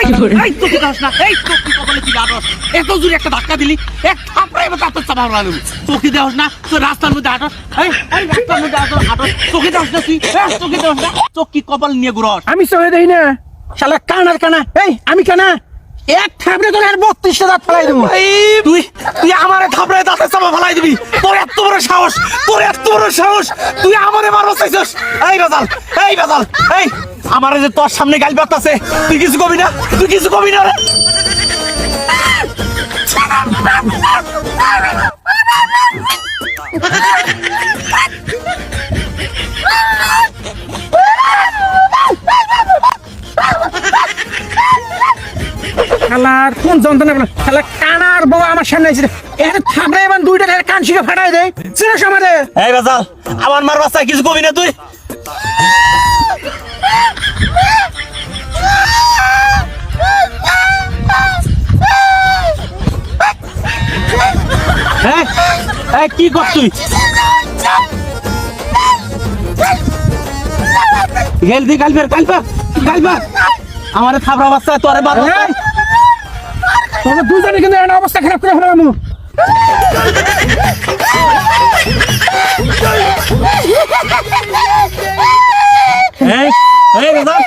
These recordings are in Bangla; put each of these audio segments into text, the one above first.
এই তো কি দাস না, এই তো কি কপালে তুই আটস, এত জোরে একটা ধাক্কা দিলি, এক থাপড়ায় এবার তার চাপা মারা নেব। চোখে দেওয়াস না, তোর রাস্তার মধ্যে আটস, এই রাস্তার মধ্যে আটস, চোখে দেওয়াস না তুই, চোখে দেওয়াস না, চোখ কি কপাল নিয়ে ঘুরস? আমি চোখে দেই না, শালা কানার কানা। এই আমি কানা, এক থাপড়ে তোর আর 32টা দাঁত ফেলাই দেবো। তুই তুই আমারে থাপড়ায় দাঁতের চাপা ফেলাই দিবি? তোর এত বড় সাহস, তোর এত বড় সাহস, তুই আমারে মারতে চাইছস? এই রাজাল, এই রাজাল, এই আমারে যে তোর সামনে গাল বাতাছে, তুই কিছু কবি না, তুই কিছু কবি না রে? শালার কোন যন্ত্রণা বলে, শালা কানার বউ আমার সামনে এসে এর থাপড়ে এবার 2টা কান শিখে ফাটাই দেয়। চিনিস আমারে? এই রাজাল, আমার মার বাচ্চা কিছু কবি না তুই? হ্যাঁ এই কি কর তুই? গেল দি গালবার গালবার গালবার আমারে থাপড়া বাচ্চা তোরে মার। তোমরা দুজনে কিন্তু একটা অবস্থা খারাপ করে ফেলাম। এই এই রাজাল,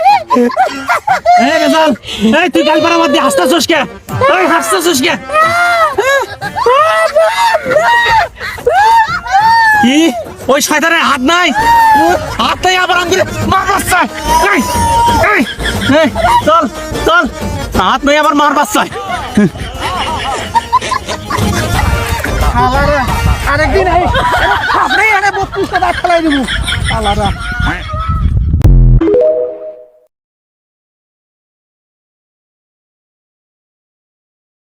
এই রাজাল, এই তুই গালবার আমার দিয়ে হাসতাছস কে? এই হাসতাছস কে? কি ওই শয়তানের হাত নাই? হাত নাই আবার আঙ্গুলে মার বাচ্চা। এই এই এই চল চল, হাত নাই আবার মার বাচ্চা। আরেকদিন এই থাপড়ে 32টা দাঁত ফেলাই দেবো।